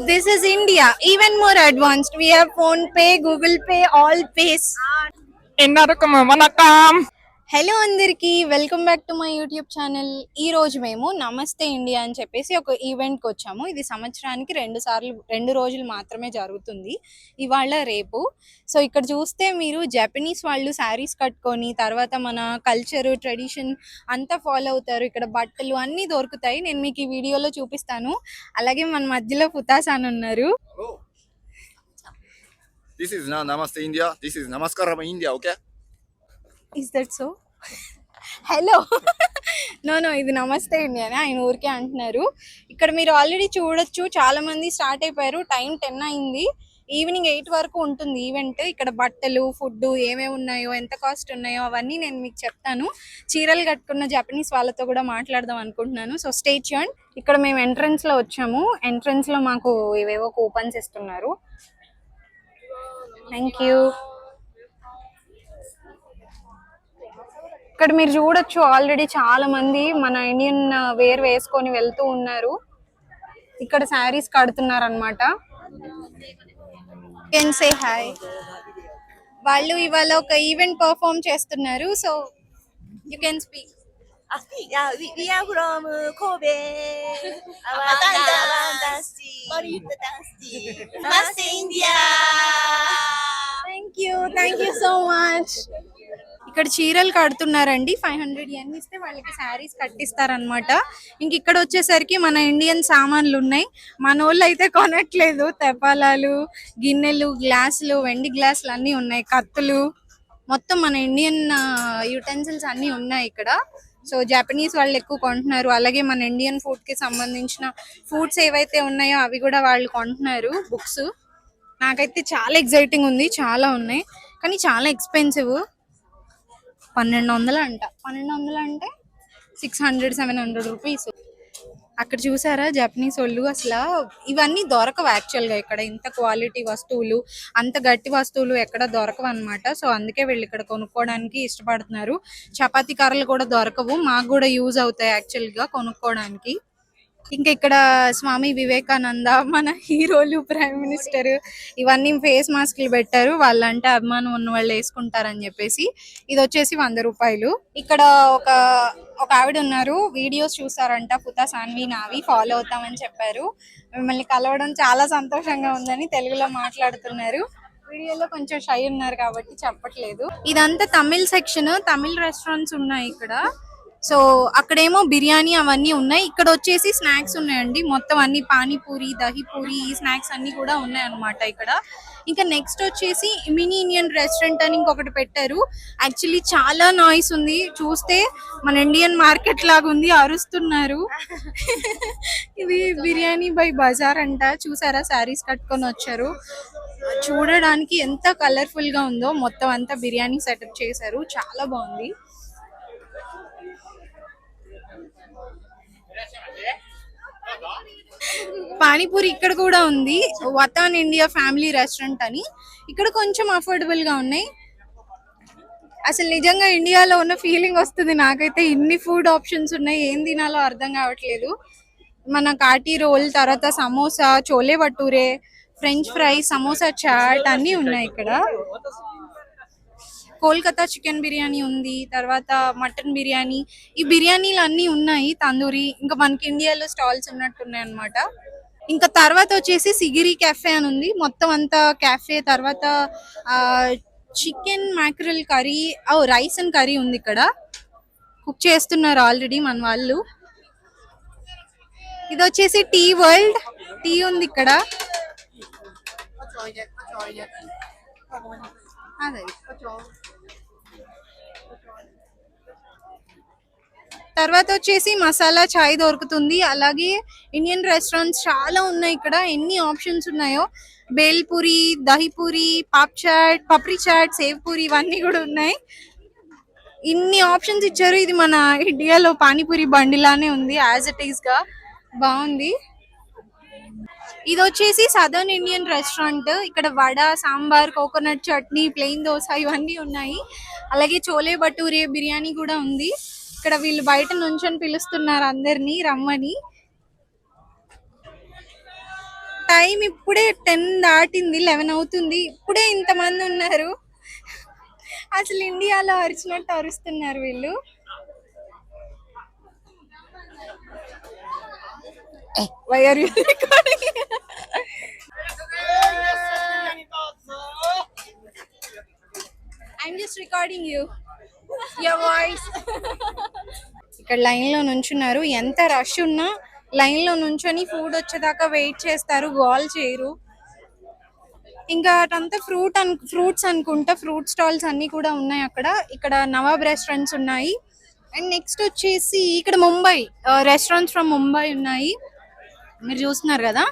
This is India, even more advanced. We have Phone Pay, Google Pay, all pays. Hello అందరికి welcome back to my YouTube channel. ఈ రోజు మేము నమస్తే India అని చెప్పేసి ఒక ఈవెంట్కి వచ్చాము. ఇది సంవత్సరానికి 2 రోజులు మాత్రమే జరుగుతుంది, ఇవాళ రేపు. సో ఇక్కడ చూస్తే మీరు జపనీస్ వాళ్ళు శారీస్ కట్టుకొని తర్వాత మన కల్చర్ ట్రెడిషన్ అంతా ఫాలో అవుతారు. ఇక్కడ బట్టలు అన్నీ దొరుకుతాయి, నేను మీకు ఈ వీడియోలో చూపిస్తాను. అలాగే మన మధ్యలో ఫుతాస్ అని ఉన్నారు. This is now Namaste India. This is Namaskaram India, okay? Is that so? Hello no ఇది నమస్తే ఇండియానే, ఆయన ఊరికే అంటున్నారు. ఇక్కడ మీరు ఆల్రెడీ చూడొచ్చు, చాలా మంది స్టార్ట్ అయిపోయారు. టైం 10 అయింది, ఈవినింగ్ 8 వరకు ఉంటుంది ఈవెంట్. ఇక్కడ బట్టలు, ఫుడ్ ఏమేమి ఉన్నాయో, ఎంత కాస్ట్ ఉన్నాయో అవన్నీ నేను మీకు చెప్తాను. చీరలు కట్టుకున్న జపనీస్ వాళ్ళతో కూడా మాట్లాడదాం అనుకుంటున్నాను. So stay tuned. ఇక్కడ మేము ఎంట్రన్స్ లో వచ్చాము. ఎంట్రన్స్ లో మాకు ఇవేవో కూపన్స్ ఇస్తున్నారు. Thank you. ఇక్కడ మీరు చూడొచ్చు, ఆల్రెడీ చాలా మంది మన ఇండియన్ వేర్ వేసుకొని వెళ్తూ ఉన్నారు. ఇక్కడ శారీస్ కడుతున్నారు అనమాట. Can say hi. వాళ్ళు ఇవాళ ఒక ఈవెంట్ పర్ఫార్మ్ చేస్తున్నారు. So you can speak. Yeah, we are from Kobe. Namaste India. Thank you so much. ఇక్కడ చీరలు కడుతున్నారండి. 500 yen ఇస్తే వాళ్ళకి శారీస్ కట్టిస్తారనమాట. ఇంక ఇక్కడ వచ్చేసరికి మన ఇండియన్ సామాన్లు ఉన్నాయి. మన వాళ్ళు అయితే కొనట్లేదు. తెపాలాలు, గిన్నెలు, గ్లాసులు, వెండి గ్లాసులు అన్నీ ఉన్నాయి. కత్తులు, మొత్తం మన ఇండియన్ యుటెన్సిల్స్ అన్నీ ఉన్నాయి ఇక్కడ. సో జపనీస్ వాళ్ళు ఎక్కువ కొంటున్నారు. అలాగే మన ఇండియన్ ఫుడ్ కి సంబంధించిన ఫుడ్స్ ఏవైతే ఉన్నాయో అవి కూడా వాళ్ళు కొంటున్నారు. బుక్స్ నాకైతే చాలా ఎక్సైటింగ్ ఉంది. చాలా ఉన్నాయి కానీ చాలా ఎక్స్పెన్సివ్. 1200 అంట. 1200 అంటే 600-700 రూపీస్. అక్కడ చూసారా జపనీస్ వాళ్ళు, అసలు ఇవన్నీ దొరకవు యాక్చువల్గా ఇక్కడ. ఇంత క్వాలిటీ వస్తువులు, అంత గట్టి వస్తువులు ఎక్కడ దొరకవు అనమాట. సో అందుకే వీళ్ళు ఇక్కడ కొనుక్కోవడానికి ఇష్టపడుతున్నారు. చపాతీ కర్రలు కూడా దొరకవు, మాకు కూడా యూజ్ అవుతాయి యాక్చువల్గా కొనుక్కోవడానికి. ఇంకా ఇక్కడ స్వామి వివేకానంద, మన హీరోలు, ప్రైమ్ మినిస్టర్ ఇవన్నీ ఫేస్ మాస్క్లు పెట్టారు. వాళ్ళంటే అభిమానం ఉన్న వాళ్ళు వేసుకుంటారని చెప్పేసి. ఇది వచ్చేసి 100 రూపాయలు. ఇక్కడ ఒక ఆవిడ ఉన్నారు, వీడియోస్ చూసారంట. పుతా సాన్వి నావి ఫాలో అవుతామని చెప్పారు. మిమ్మల్ని కలవడం చాలా సంతోషంగా ఉందని తెలుగులో మాట్లాడుతున్నారు. వీడియోలో కొంచెం షై ఉన్నారు కాబట్టి చెప్పట్లేదు. ఇదంతా తమిళ్ సెక్షన్, తమిళ్ రెస్టారెంట్స్ ఉన్నాయి ఇక్కడ. సో అక్కడేమో బిర్యానీ అవన్నీ ఉన్నాయి. ఇక్కడ వచ్చేసి స్నాక్స్ ఉన్నాయండి. మొత్తం అన్ని పానీపూరి, దహీపూరి, ఈ స్నాక్స్ అన్ని కూడా ఉన్నాయి అన్నమాట ఇక్కడ. ఇంకా నెక్స్ట్ వచ్చేసి మినీ ఇండియన్ రెస్టారెంట్ అని ఇంకొకటి పెట్టారు. యాక్చువల్లీ చాలా నాయిస్ ఉంది, చూస్తే మన ఇండియన్ మార్కెట్ లాగా ఉంది, అరుస్తున్నారు. ఇది బిర్యానీ బై బజార్ అంట. చూసారా, శారీస్ కట్టుకొని వచ్చారు. చూడడానికి ఎంత కలర్ఫుల్ గా ఉందో. మొత్తం అంతా బిర్యానీ సెటప్ చేశారు, చాలా బాగుంది. పానీపూరి ఇక్కడ కూడా ఉంది. వతాన్ ఇండియా ఫ్యామిలీ రెస్టారెంట్ అని. ఇక్కడ కొంచెం అఫోర్డబుల్ గా ఉన్నాయి. అసలు నిజంగా ఇండియాలో ఉన్న ఫీలింగ్ వస్తుంది నాకైతే. ఇన్ని ఫుడ్ ఆప్షన్స్ ఉన్నాయి, ఏం తినాలో అర్థం కావట్లేదు. మన కాటి రోల్, తర్వాత సమోసా, చోలే భటూరే, ఫ్రెంచ్ ఫ్రై, సమోసా చాట్ అన్నీ ఉన్నాయి ఇక్కడ. కోల్కతా చికెన్ బిర్యానీ ఉంది, తర్వాత మటన్ బిర్యానీ, ఈ బిర్యానీలు అన్నీ ఉన్నాయి. తందూరి, ఇంకా మనకి ఇండియాలో స్టాల్స్ ఉన్నట్టున్నాయి అనమాట. ఇంకా తర్వాత వచ్చేసి సిగిరి క్యాఫే అని ఉంది. మొత్తం అంతా క్యాఫే. తర్వాత chicken mackerel curry, rice and curry ఉంది ఇక్కడ. కుక్ చేస్తున్నారు ఆల్రెడీ మన వాళ్ళు. ఇది వచ్చేసి టీ వరల్డ్, టీ ఉంది ఇక్కడ. అదే తర్వాత వచ్చేసి మసాలా చాయ్ దొరుకుతుంది. అలాగే ఇండియన్ రెస్టారెంట్స్ చాలా ఉన్నాయి ఇక్కడ. ఎన్ని ఆప్షన్స్ ఉన్నాయో. బేల్పూరి, దహీపూరి, పాప్ చాట్, పప్రీ చాట్, సేవ్ పూరి ఇవన్నీ కూడా ఉన్నాయి. ఇన్ని ఆప్షన్స్ ఇచ్చారు. ఇది మన ఇండియాలో పానీపూరి బండిలానే ఉంది, యాజ్ ఇట్ ఈస్ గా బాగుంది. ఇది వచ్చేసి సదర్న్ ఇండియన్ రెస్టారెంట్. ఇక్కడ వడ, సాంబార్, కోకోనట్ చట్నీ, ప్లెయిన్ దోశ ఇవన్నీ ఉన్నాయి. అలాగే చోలే భటూరే, బిర్యానీ కూడా ఉంది. ఇక్కడ వీళ్ళు బయట నుంచొని పిలుస్తున్నారు అందరినీ రమ్మని. టైం ఇప్పుడే 10 దాటింది, 11 అవుతుంది, ఇప్పుడే ఇంతమంది ఉన్నారు. అసలు ఇండియాలో అరిచినట్టు అరుస్తున్నారు వీళ్ళు. Why are you recording? I'm just recording you. Your voice. ఇక్కడ లైన్ లో నుంచున్నారు. ఎంత రష్ ఉన్నా లైన్ లో నుంచొని ఫుడ్ వచ్చేదాకా వెయిట్ చేస్తారు, గోల్ చేయరు. ఇంకా అటంతా ఫ్రూట్స్ అనుకుంటా. ఫ్రూట్ స్టాల్స్ అన్ని కూడా ఉన్నాయి అక్కడ. ఇక్కడ నవాబ్ రెస్టారెంట్స్ ఉన్నాయి. అండ్ నెక్స్ట్ వచ్చేసి ఇక్కడ ముంబై రెస్టారెంట్స్ ఫ్రమ్ ముంబై ఉన్నాయి, మీరు చూస్తున్నారు కదా.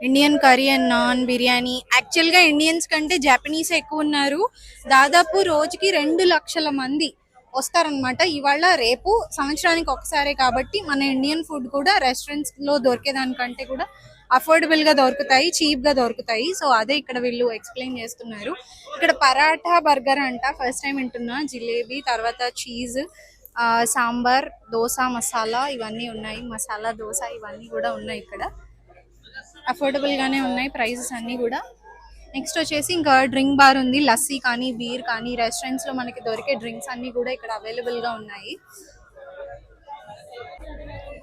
Indian curry and non biryani. యాక్చువల్గా ఇండియన్స్ కంటే జపనీస్ ఎక్కువ ఉన్నారు. దాదాపు రోజుకి 2 లక్షల మంది వస్తారనమాట. ఇవాళ రేపు సంవత్సరానికి ఒకసారే కాబట్టి మన ఇండియన్ ఫుడ్ కూడా రెస్టారెంట్స్ లో దొరికేదానికంటే కూడా అఫోర్డబుల్ గా దొరుకుతాయి, చీప్ గా దొరుకుతాయి. సో అదే ఇక్కడ వీళ్ళు ఎక్స్ప్లెయిన్ చేస్తున్నారు. ఇక్కడ పరాఠా బర్గర్ అంట, ఫస్ట్ టైం వింటున్నా. జిలేబీ, తర్వాత చీజ్, సాంబార్, దోశ మసాలా ఇవన్నీ ఉన్నాయి. మసాలా దోశ ఇవన్నీ కూడా ఉన్నాయి ఇక్కడ. అఫోర్డబుల్ గానే ఉన్నాయి ప్రైసెస్ అన్ని కూడా. నెక్స్ట్ వచ్చేసి ఇంకా డ్రింక్ బార్ ఉంది. లస్సీ కానీ బీర్ కానీ రెస్టారెంట్స్ లో మనకి దొరికే డ్రింక్స్ అన్ని కూడా ఇక్కడ అవైలబుల్ గా ఉన్నాయి.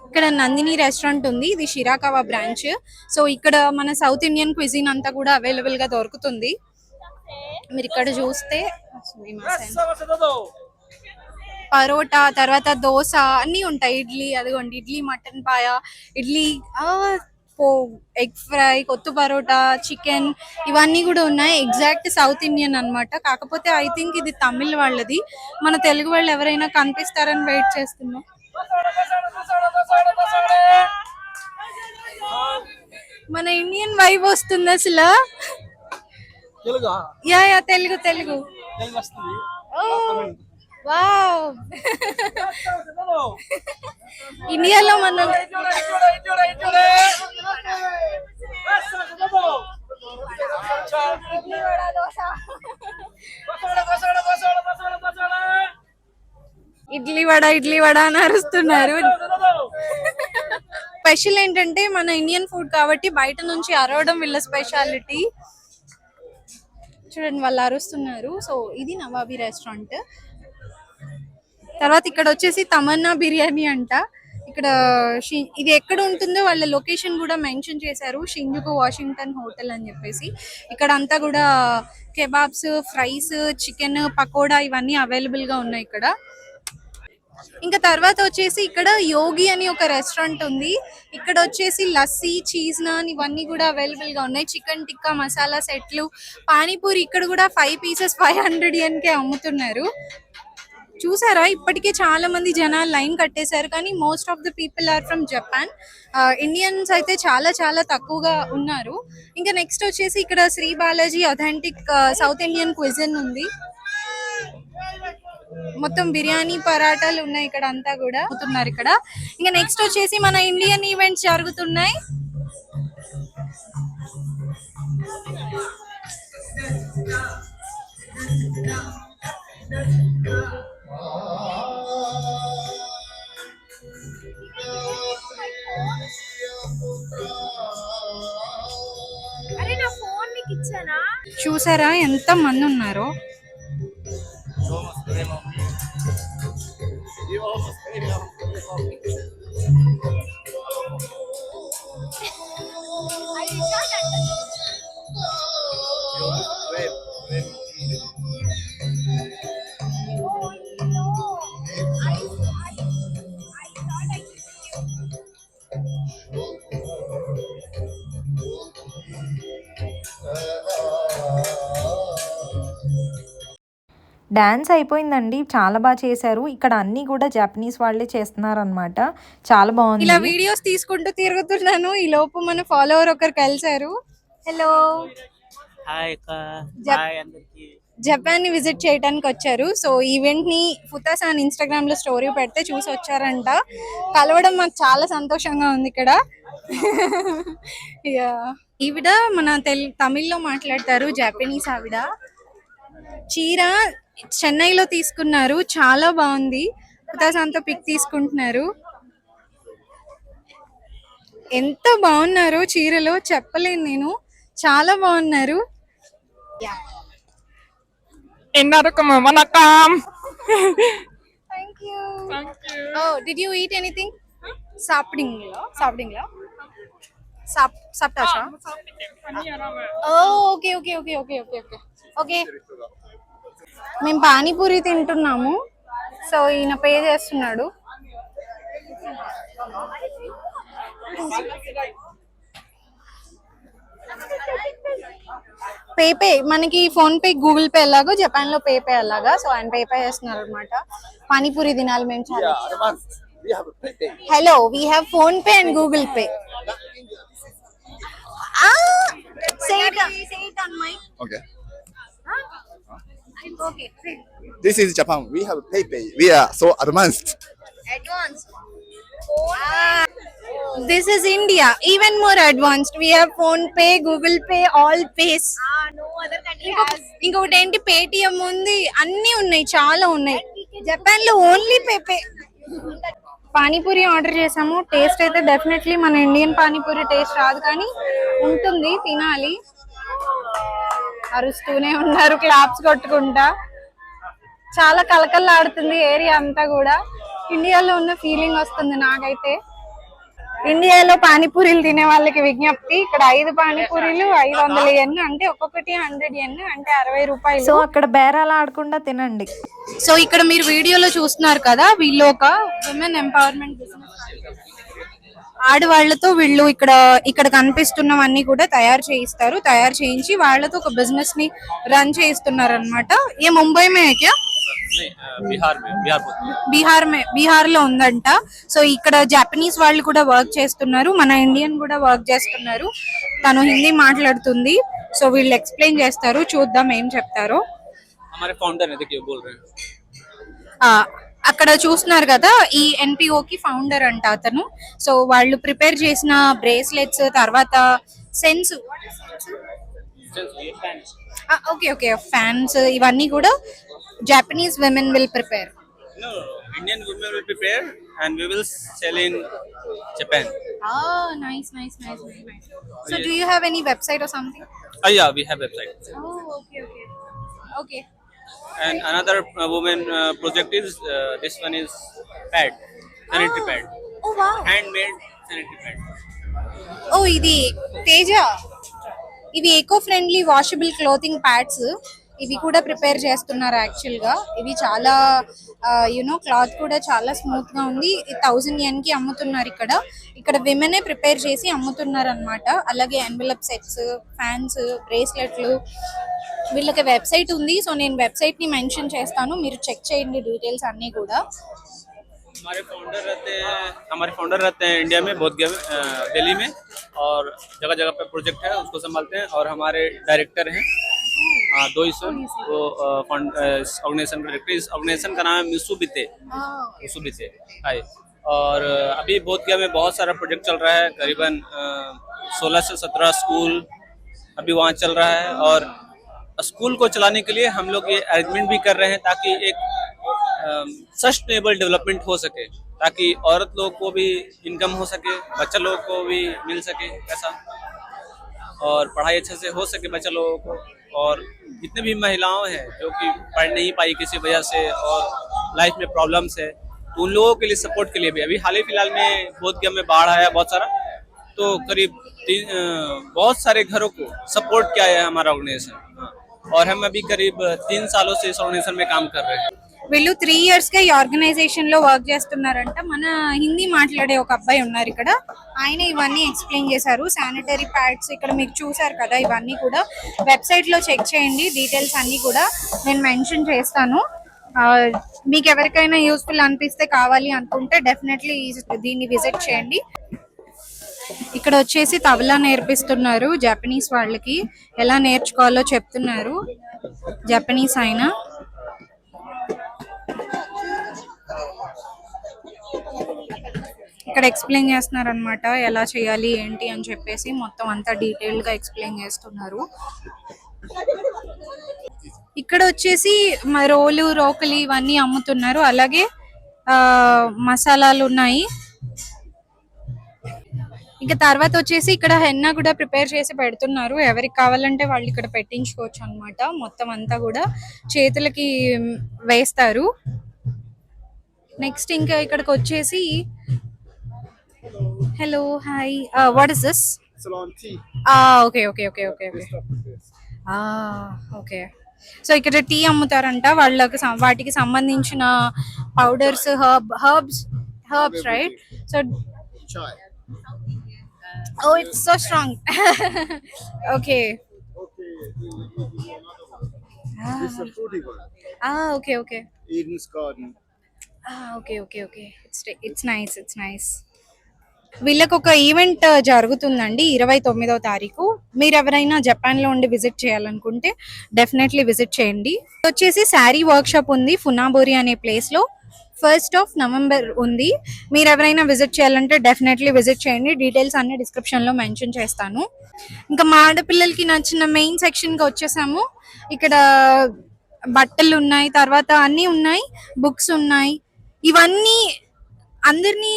ఇక్కడ నందిని రెస్టారెంట్ ఉంది, ఇది షిరాకావా బ్రాంచ్. సో ఇక్కడ మన సౌత్ ఇండియన్ క్విజిన్ అంతా కూడా అవైలబుల్ గా దొరుకుతుంది. మీరు ఇక్కడ చూస్తే పరోటా, తర్వాత దోశ అన్నీ ఉంటాయి. ఇడ్లీ, అదిగోండి ఇడ్లీ, మటన్ పాయ, ఇడ్లీ, ఎగ్ ఫ్రై, కొత్తు పరోటా, చికెన్ ఇవన్నీ కూడా ఉన్నాయి. ఎగ్జాక్ట్ సౌత్ ఇండియన్ అన్నమాట. కాకపోతే ఐ థింక్ ఇది తమిళ్ వాళ్ళది. మన తెలుగు వాళ్ళు ఎవరైనా కనిపిస్తారని వెయిట్ చేస్తున్నాం. మన ఇండియన్ వైబ్ వస్తుంది అసలు. Yeah yeah Telugu Telugu wow. ఇండియాలో మనం ఇడ్లీ వడ అని అరుస్తున్నారు. స్పెషల్ ఏంటంటే మన ఇండియన్ ఫుడ్ కాబట్టి బయట నుంచి అరవడం వీళ్ళ స్పెషాలిటీ. చూడండి వాళ్ళు అరుస్తున్నారు. సో ఇది నవాబీ రెస్టారెంట్. తర్వాత ఇక్కడ వచ్చేసి తమన్నా బిర్యానీ అంట. ఇక్కడ ఇది ఎక్కడ ఉంటుందో వాళ్ళ లొకేషన్ కూడా మెన్షన్ చేశారు, షింజుకు వాషింగ్టన్ హోటల్ అని చెప్పేసి. ఇక్కడ అంతా కూడా కెబాబ్స్, ఫ్రైస్, చికెన్ పకోడా ఇవన్నీ అవైలబుల్ గా ఉన్నాయి ఇక్కడ. ఇంకా తర్వాత వచ్చేసి ఇక్కడ యోగి అని ఒక రెస్టారెంట్ ఉంది. ఇక్కడ వచ్చేసి లస్సీ, చీజ్ నాన్ ఇవన్నీ కూడా అవైలబుల్ గా ఉన్నాయి. చికెన్ టిక్కా మసాలా సెట్లు, పానీపూరి ఇక్కడ కూడా 5 పీసెస్ 500 yen కే అమ్ముతున్నారు. చూసారా, ఇప్పటికే చాలా మంది జనాలు లైన్ కట్టేశారు. కానీ most of the people are from Japan. Indians అయితే చాలా చాలా తక్కువగా ఉన్నారు. ఇంకా నెక్స్ట్ వచ్చేసి ఇక్కడ Sri Balaji authentic South Indian cuisine ఉంది. మొత్తం బిర్యానీ, పరాటాలు ఉన్నాయి ఇక్కడ అంతా కూడా అవుతున్నారు ఇక్కడ. ఇంకా నెక్స్ట్ వచ్చేసి మన ఇండియన్ ఈవెంట్స్ జరుగుతున్నాయి. చూసారా ఎంత మంది ఉన్నారో. డాన్స్ అయిపోయిందండి, చాలా బాగా చేశారు. ఇక్కడ అన్ని కూడా జపనీస్ వాళ్ళే చేస్తున్నారు అనమాట. చాలా బాగుంది. ఇలా వీడియోస్ తీసుకుంటూ తిరుగుతున్నాను. ఈ లోపు మన ఫాలోవర్ ఒకరు కలిసారు. హలో, జపాన్ ని విజిట్ చేయడానికి వచ్చారు. సో ఈవెంట్ ని ఫుతాసాన్ ఇన్స్టాగ్రామ్ లో స్టోరీ పెడితే చూసి వచ్చారంట. కలవడం మాకు చాలా సంతోషంగా ఉంది ఇక్కడ. ఈవిడ మన తమిళ్లో మాట్లాడతారు, జపనీస్ ఆవిడ. చీర చెన్నైలో తీసుకున్నారు, చాలా బాగుంది. ఫుతాసాన్తో పిక్ తీసుకుంటున్నారు. ఎంత బాగున్నారో చీరలో చెప్పలేను నేను, చాలా బాగున్నారు. Thank you. Oh, did you eat anything? Sapding lo. Saptasha. Oh, okay. Okay. మేము పానీపూరి తింటున్నాము. సో ఈయన పే చేస్తున్నాడు. పేపే మనకి ఫోన్ పే, గూగుల్ పే ఎలాగో జపాన్ లో పేపే అలాగా. సో ఆయన పేపే చేస్తున్నారు అనమాట. పానీపూరి తినాలి మేము చాలా. Hello, we have phone pay and Google pay. Say it on mic. Okay. Okay. This is Japan. We have PayPay. We are so advanced. This is India, even more advanced. We have phone pay, Google pay, all pays. No other country has. ఇంకొకటి ఏంటి, Paytm ఉంది, అన్ని ఉన్నాయి, చాలా ఉన్నాయి. Japan లో only Pepe. Panipuri order చేసాము. Taste అయితే డెఫినెట్లీ మన ఇండియన్ పానీపూరి టేస్ట్ రాదు, కానీ ఉంటుంది, తినాలి. అరుస్తూనే ఉన్నారు, క్లాప్స్ కొట్టుకుంటా. చాలా కలకల్లాడుతుంది ఏరియా అంతా కూడా. ఇండియాలో ఉన్న ఫీలింగ్ వస్తుంది నాకైతే. ఇండియాలో పానీపూరీలు తినే వాళ్ళకి విజ్ఞప్తి, ఇక్కడ 5 పానీపూరీలు 500 yen, అంటే ఒక్కొక్కటి 100 yen, అంటే 60 రూపాయలు. సో అక్కడ బేరాలు ఆడకుండా తినండి. సో ఇక్కడ మీరు వీడియోలో చూస్తున్నారు కదా, వీళ్ళు ఒక విమెన్ ఎంపవర్మెంట్ బిజినెస్. ఆడవాళ్లతో వీళ్ళు ఇక్కడ కనిపిస్తున్నవన్నీ కూడా తయారు చేయిస్తారు. తయారు చేయించి వాళ్ళతో ఒక బిజినెస్ ని రన్ చేయిస్తున్నారు అనమాట. ఏ ముంబై మే క్యా? బీహార్ లో ఉందంట. సో ఇక్కడ జపనీస్ వాళ్ళు కూడా వర్క్ చేస్తున్నారు, మన ఇండియన్ కూడా వర్క్ చేస్తున్నారు. తను హిందీ మాట్లాడుతుంది. సో వీళ్ళు ఎక్స్ప్లెయిన్ చేస్తారు, చూద్దాం ఏం చెప్తారో. అక్కడ చూస్తున్నారు కదా, ఈ ఎన్పిఓ కి ఫౌండర్ అంట అతను. సో వాళ్ళు ప్రిపేర్ చేసిన బ్రేస్లెట్స్, తర్వాత సెన్స్, ఓకే ఫ్యాన్స్, ఇవన్నీ కూడా Japanese women will prepare. No, Indian women will prepare and we will sell in Japan. Oh, nice. So do you have any website or something? Yeah, we have website. Oh, okay. And another woman project is this one is pad, sanitary pad. Oh wow. Handmade sanitary pad. Oh, ఇది తేజ. ఇవి eco friendly washable clothing pads. ఇవి కూడా prepare చేస్తున్నారు actual గా. ఇవి చాలా cloth కూడా చాలా స్మూత్ గా ఉంది. 1000 yen కి అమ్ముతున్నారు. ఇక్కడ విమెనే ప్రిపేర్ చేసి అమ్ముతున్నారు అనమాట. అలాగే ఎన్వెలప్ సెట్స్, ఫ్యాన్స్, బ్రేస్లెట్లు. వీళ్ళకి వెబ్సైట్ ఉంది. సో నేను వెబ్సైట్ ని మెన్షన్ చేస్తాను, మీరు చెక్ చేయండి డీటెయిల్స్ అన్ని కూడా. हमारे फाउंडर रहते हैं इंडिया में, बोध गया दिल्ली में, और जगह जगह पे प्रोजेक्ट है उसको संभालते हैं. और हमारे डायरेक्टर हैं दोईसन, वो ऑर्गेनाइजेशन डायरेक्टर. इस ऑर्गेनाइजेशन का नाम है मित्सुबिते. हाय. और अभी बोध गया में बहुत सारा प्रोजेक्ट चल रहा है. करीबन 16 से 17 स्कूल अभी वहाँ चल रहा है. और स्कूल को चलाने के लिए हम लोग ये अरेंजमेंट भी कर रहे हैं ताकि एक सस्टेनेबल डेवलपमेंट हो सके, ताकि औरत लोग को भी इनकम हो सके, बच्चा लोग को भी मिल सके पैसा, और पढ़ाई अच्छे से हो सके बच्चा लोगों को. और जितने भी महिलाओं हैं जो कि पढ़ नहीं पाई किसी वजह से और लाइफ में प्रॉब्लम्स है, तो उन लोगों के लिए सपोर्ट के लिए भी अभी हाल ही फिलहाल में बोधगया में बाढ़ आया बहुत सारा, तो करीब बहुत सारे घरों को सपोर्ट किया है हमारा ऑर्गेनाइजेशन. और हम अभी करीब 3 सालों से इस ऑर्गेनाइजेशन में काम कर रहे हैं. వీళ్ళు 3 years గా ఈ ఆర్గనైజేషన్ లో వర్క్ చేస్తున్నారంట. మన హిందీ మాట్లాడే ఒక అబ్బాయి ఉన్నారు ఇక్కడ, ఆయన ఇవన్నీ ఎక్స్ప్లెయిన్ చేశారు. శానిటరీ ప్యాడ్స్ ఇక్కడ మీకు చూసారు కదా, ఇవన్నీ కూడా వెబ్సైట్ లో చెక్ చేయండి. డీటెయిల్స్ అన్ని కూడా నేను మెన్షన్ చేస్తాను. మీకు ఎవరికైనా యూస్ఫుల్ అనిపిస్తే, కావాలి అనుకుంటే డెఫినెట్లీ దీన్ని విజిట్ చేయండి. ఇక్కడ వచ్చేసి తబలా నేర్పిస్తున్నారు జపనీస్ వాళ్ళకి. ఎలా నేర్చుకోవాలో చెప్తున్నారు జపనీస్ ఆయన. ఇక్కడ ఎక్స్ప్లెయిన్ చేస్తున్నారు అనమాట, ఎలా చేయాలి ఏంటి అని చెప్పేసి మొత్తం అంతా డీటెయిల్ గా ఎక్స్ప్లెయిన్ చేస్తున్నారు. ఇక్కడ వచ్చేసి రోలు, రోకలి ఇవన్నీ అమ్ముతున్నారు. అలాగే మసాలాలు ఉన్నాయి. ఇంకా తర్వాత వచ్చేసి ఇక్కడ హెన్నా కూడా ప్రిపేర్ చేసి పెడుతున్నారు. ఎవరికి కావాలంటే వాళ్ళు ఇక్కడ పెట్టించుకోవచ్చు అన్నమాట. మొత్తం అంతా కూడా చేతులకి వేస్తారు. నెక్స్ట్ ఇంకా ఇక్కడికి వచ్చేసి hello hi what is this? Salon tea. Okay okay okay okay okay okay. So ఇక్కడ టీ అమ్ముతారంట. వాళ్ళకి వాటికి సంబంధించిన powders, herbs right? So Chai. oh, it's so strong. Okay. This is a fruity one. Okay. Eden's Garden. Okay. It's nice. వీళ్ళకి ఒక event జరుగుతుందండి 29వ తారీఖు. మీరు ఎవరైనా జపాన్ లో ఉండి విజిట్ చేయాలనుకుంటే డెఫినెట్లీ విజిట్ చేయండి. వచ్చేసి శారీ వర్క్ షాప్ ఉంది ఫునాబోరి అనే ప్లేస్ లో. 1st of November ఉంది. మీరు ఎవరైనా విజిట్ చేయాలంటే డెఫినెట్లీ విజిట్ చేయండి. డీటెయిల్స్ అన్ని డిస్క్రిప్షన్ లో మెన్షన్ చేస్తాను. ఇంకా మా ఆడపిల్లలకి నచ్చిన మెయిన్ సెక్షన్ కి వచ్చేసాము. ఇక్కడ బట్టలు ఉన్నాయి, తర్వాత అన్ని ఉన్నాయి, బుక్స్ ఉన్నాయి. ఇవన్నీ అందరినీ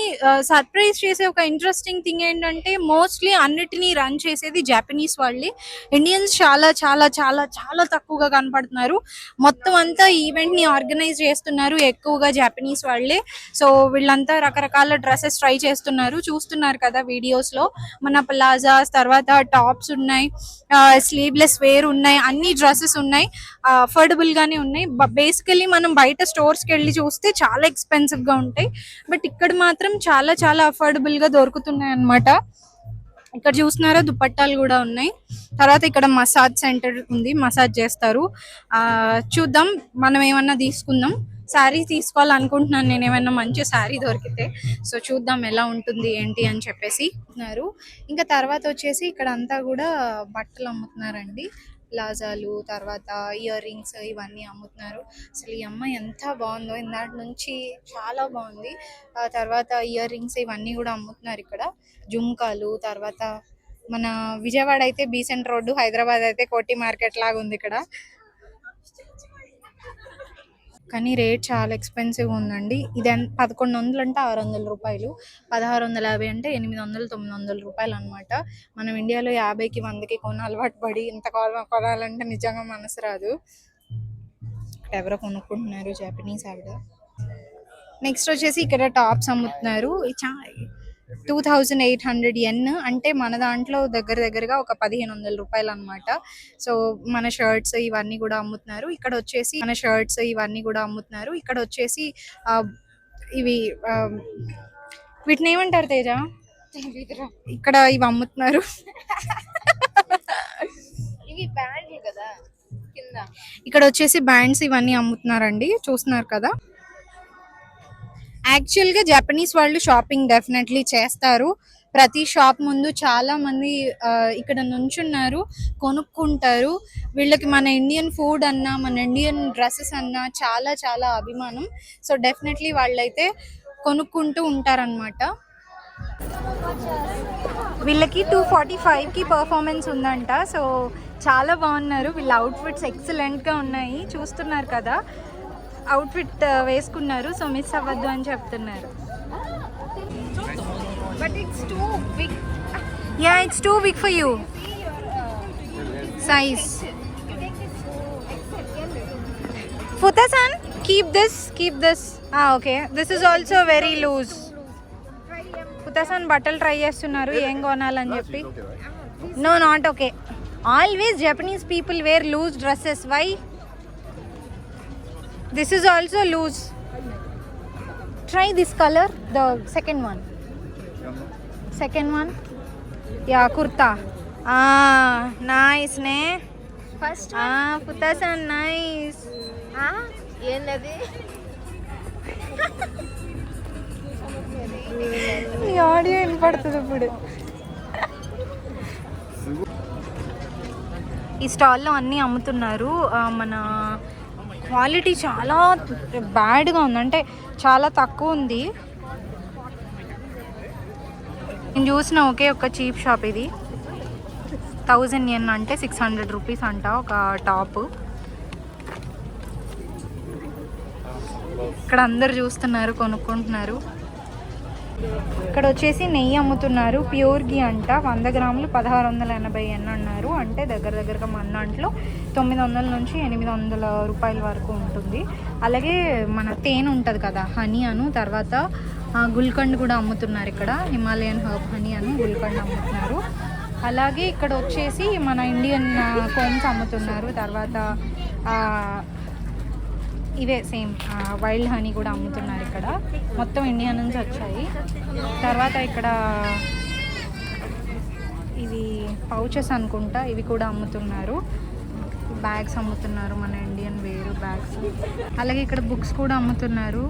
సర్ప్రైజ్ చేసే ఒక ఇంట్రెస్టింగ్ థింగ్ ఏంటంటే మోస్ట్లీ అన్నిటినీ రన్ చేసేది జపనీస్ వాళ్ళే. ఇండియన్స్ చాలా చాలా చాలా చాలా తక్కువగా కనపడుతున్నారు. మొత్తం అంతా ఈవెంట్ ని ఆర్గనైజ్ చేస్తున్నారు ఎక్కువగా జపనీస్ వాళ్ళే. సో వీళ్ళంతా రకరకాల డ్రెస్సెస్ ట్రై చేస్తున్నారు. చూస్తున్నారు కదా వీడియోస్ లో. మన ప్లాజాస్, తర్వాత టాప్స్ ఉన్నాయి, స్లీవ్లెస్ వేర్ ఉన్నాయి, అన్ని డ్రెస్సెస్ ఉన్నాయి. అఫోర్డబుల్ గానే ఉన్నాయి. బేసికలీ మనం బయట స్టోర్స్ కి వెళ్ళి చూస్తే చాలా ఎక్స్పెన్సివ్ గా ఉంటాయి. బట్ ఇక్కడ మాత్రం చాలా చాలా అఫోర్డబుల్ గా దొరుకుతున్నాయి అన్నమాట. ఇక్కడ చూస్తున్నారా దుపట్టాలు కూడా ఉన్నాయి. తర్వాత ఇక్కడ మసాజ్ సెంటర్ ఉంది, మసాజ్ చేస్తారు. చూద్దాం, మనం ఏమన్నా తీసుకుందాం. శారీ తీసుకోవాలనుకుంటున్నాను నేను, ఏమైనా మంచి శారీ దొరికితే. సో చూద్దాం ఎలా ఉంటుంది ఏంటి అని చెప్పేసి. ఇంకా తర్వాత వచ్చేసి ఇక్కడ అంతా కూడా బట్టలు అమ్ముతున్నారండి. ప్లాజాలు, తర్వాత ఇయర్ రింగ్స్, ఇవన్నీ అమ్ముతున్నారు. అసలు ఈ అమ్మాయి ఎంత బాగుందో, ఇందాటి నుంచి చాలా బాగుంది. తర్వాత ఇయర్ రింగ్స్ ఇవన్నీ కూడా అమ్ముతున్నారు ఇక్కడ. జుంకాలు, తర్వాత మన విజయవాడ అయితే బీసెంట్ రోడ్డు, హైదరాబాద్ అయితే కోటి మార్కెట్ లాగా ఉంది ఇక్కడ. కానీ రేట్ చాలా ఎక్స్పెన్సివ్ ఉందండి. ఇది 1100 అంటే 600 రూపాయలు, 1650 అంటే 800 900 రూపాయలు అనమాట. మనం ఇండియాలో 50కి 100కి కొన అలవాటు పడి ఇంత కొనాలంటే నిజంగా మనసు రాదు. ఇక్కడ ఎవరో కొనుక్కుంటున్నారు జపనీస్ ఆవిడ. నెక్స్ట్ వచ్చేసి ఇక్కడ టాప్స్ అమ్ముతున్నారు. 2800 yen అంటే మన దాంట్లో దగ్గరగా ఒక 1500 రూపాయలు అనమాట. సో మన షర్ట్స్ ఇవన్నీ కూడా అమ్ముతున్నారు. ఇక్కడ వచ్చేసి ఇవి వీటిని ఏమంటారు తేజ? ఇక్కడ ఇవి అమ్ముతున్నారు. ఇవి బ్యాండ్లు కదా కింద. ఇక్కడ వచ్చేసి బ్యాండ్స్ ఇవన్నీ అమ్ముతున్నారండి, చూస్తున్నారు కదా. యాక్చువల్గా జపనీస్ వాళ్ళు షాపింగ్ డెఫినెట్లీ చేస్తారు. ప్రతి షాప్ ముందు చాలా మంది ఇక్కడ నుంచున్నారు, కొనుక్కుంటారు. వీళ్ళకి మన ఇండియన్ ఫుడ్ అన్నా, మన ఇండియన్ డ్రెస్సెస్ అన్నా చాలా చాలా అభిమానం. సో డెఫినెట్లీ వాళ్ళైతే కొనుక్కుంటూ ఉంటారనమాట. వీళ్ళకి 245కి పర్ఫార్మెన్స్ ఉందంట. సో చాలా బాగున్నారు. వీళ్ళ అవుట్ఫిట్స్ ఎక్సలెంట్గా ఉన్నాయి, చూస్తున్నారు కదా. అవుట్ఫిట్ వేసుకున్నారు, సో మిస్ అవ్వద్దు అని చెప్తున్నారు. But it's too big. Yeah, it's too big for you. Size. Futa-san, keep this. Okay. This is also very loose. Futa-san బట్టలు ట్రై చేస్తున్నారు ఏం కొనాలని చెప్పి. No, not okay. Always Japanese people wear loose dresses. Why? This is also loose. Try this color, the second one. Yeah, kurta. Nice ne. First Futa-san, nice. ఏంటది? నీ audio వినపడుతుంది ఇప్పుడు. ఈ స్టాల్లో అన్నీ అమ్ముతున్నారు. మన క్వాలిటీ చాలా బ్యాడ్గా ఉంది, అంటే చాలా తక్కువ ఉంది. నేను చూసిన ఒక చీప్ షాప్ ఇది. 1000 yen అంటే 600 రూపీస్ అంట ఒక టాప్. ఇక్కడ అందరు చూస్తున్నారు, కొనుక్కుంటున్నారు. ఇక్కడ వచ్చేసి నెయ్యి అమ్ముతున్నారు, ప్యూర్ ఘీ అంట. 100 గ్రాములు 1680 అన్నారు. అంటే దగ్గరగా మన దాంట్లో 900 నుంచి 800 రూపాయల వరకు ఉంటుంది. అలాగే మన తేనె ఉంటుంది కదా, హనీ అను, తర్వాత గుల్కండ్ కూడా అమ్ముతున్నారు ఇక్కడ. హిమాలయన్ హర్బ్ హనీ అను గుల్కండ్ అమ్ముతున్నారు. అలాగే ఇక్కడ వచ్చేసి మన ఇండియన్ కోమ్స్ అమ్ముతున్నారు. తర్వాత ఇవే సేమ్ వైల్డ్ హనీ కూడా అమ్ముతున్నారు ఇక్కడ. మొత్తం ఇండియా నుంచి వచ్చాయి. తర్వాత ఇక్కడ ఇవి పౌచెస్ అనుకుంటా, ఇవి కూడా అమ్ముతున్నారు. బ్యాగ్స్ అమ్ముతున్నారు, మన ఇండియన్ వేరు బ్యాగ్స్. అలాగే ఇక్కడ బుక్స్ కూడా అమ్ముతున్నారు.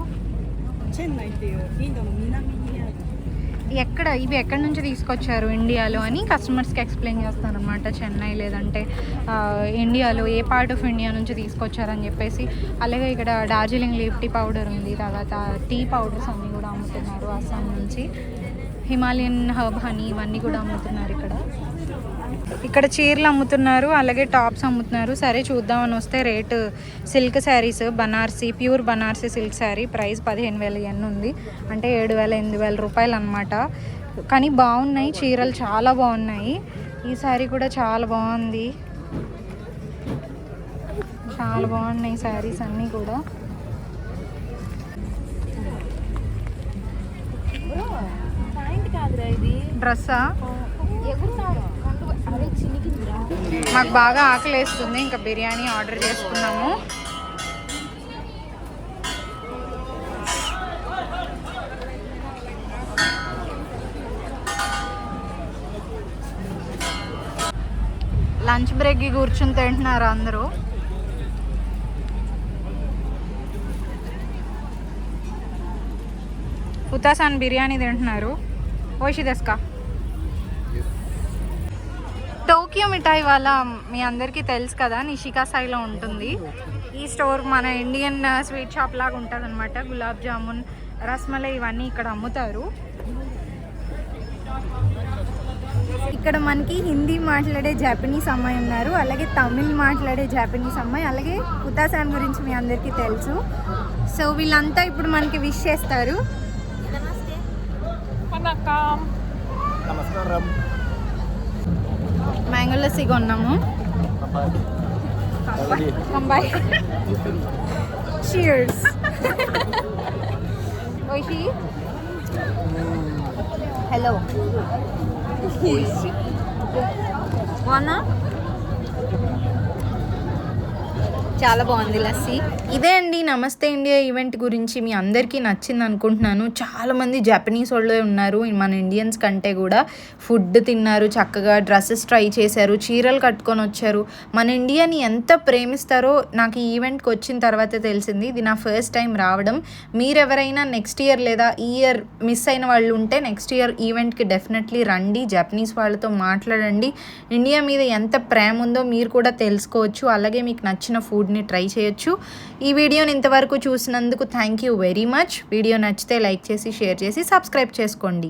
ఇవి ఎక్కడి నుంచి తీసుకొచ్చారు ఇండియాలో అని కస్టమర్స్కి ఎక్స్ప్లెయిన్ చేస్తాను అనమాట. చెన్నై లేదంటే ఇండియాలో ఏ పార్ట్ ఆఫ్ ఇండియా నుంచి తీసుకొచ్చారని చెప్పేసి. అలాగే ఇక్కడ డార్జిలింగ్ లీఫ్ టీ పౌడర్ ఉంది. తర్వాత టీ పౌడర్స్ అన్నీ కూడా అమ్ముతున్నారు అస్సాం నుంచి. హిమాలయన్ హర్బ్ హనీ ఇవన్నీ కూడా అమ్ముతున్నారు ఇక్కడ. ఇక్కడ చీరలు అమ్ముతున్నారు, అలాగే టాప్స్ అమ్ముతున్నారు. సరే చూద్దామని వస్తే rate silk saris, Banarasi pure Banarasi silk sari price 15,000 yen ఉంది. అంటే 7,000-8,000 రూపాయలు అనమాట. కానీ బాగున్నాయి చీరలు, చాలా బాగున్నాయి. ఈ శారీ కూడా చాలా బాగుంది, చాలా బాగున్నాయి శారీస్ అన్నీ కూడా. డ్రెస్సా? మాకు బాగా ఆకలి వేస్తుంది, ఇంకా బిర్యానీ ఆర్డర్ చేసుకున్నాము. లంచ్ బ్రేక్కి కూర్చుని తింటున్నారు అందరూ. ఉతాసాన్ బిర్యానీ తింటున్నారు. ఓషి దస్కా. టోకియో మిఠాయి వాళ్ళ మీ అందరికీ తెలుసు కదా, నిషికా సాయిలో ఉంటుంది ఈ స్టోర్. మన ఇండియన్ స్వీట్ షాప్ లాగా ఉంటుంది అనమాట. గులాబ్ జామున్, రస్మలై ఇవన్నీ ఇక్కడ అమ్ముతారు. ఇక్కడ మనకి హిందీ మాట్లాడే జాపనీస్ అమ్మాయి ఉన్నారు, అలాగే తమిళ్ మాట్లాడే జాపనీస్ అమ్మాయి, అలాగే ఉతాసాన్ గురించి మీ అందరికీ తెలుసు. సో వీళ్ళంతా ఇప్పుడు మనకి విష్ చేస్తారు. నమస్కారం. మ్యాంగో లస్సీ కొన్నాము. Bye. Cheers. Oishi. Hello. Wanna? చాలా బాగుంది లస్సీ. ఇదే అండి నమస్తే ఇండియా ఈవెంట్ గురించి మీ అందరికీ నచ్చింది అనుకుంటున్నాను. చాలామంది జపనీస్ వాళ్ళే ఉన్నారు మన ఇండియన్స్ కంటే కూడా. ఫుడ్ తిన్నారు, చక్కగా డ్రెస్సెస్ ట్రై చేశారు, చీరలు కట్టుకొని వచ్చారు. మన ఇండియాని ఎంత ప్రేమిస్తారో నాకు ఈ ఈవెంట్కి వచ్చిన తర్వాతే తెలిసింది. ఇది నా ఫస్ట్ టైం రావడం. మీరెవరైనా నెక్స్ట్ ఇయర్ లేదా ఈ ఇయర్ మిస్ అయిన వాళ్ళు ఉంటే నెక్స్ట్ ఇయర్ ఈవెంట్కి డెఫినెట్లీ రండి, జపనీస్ వాళ్ళతో మాట్లాడండి. ఇండియా మీద ఎంత ప్రేమ ఉందో మీరు కూడా తెలుసుకోవచ్చు. అలాగే మీకు నచ్చిన ఫుడ్ని ట్రై చేయొచ్చు. ఈ వీడియోని ఇంతవరకు చూసినందుకు thank you very much. Video నచ్చితే లైక్ చేసి, షేర్ చేసి, సబ్స్క్రైబ్ చేసుకోండి.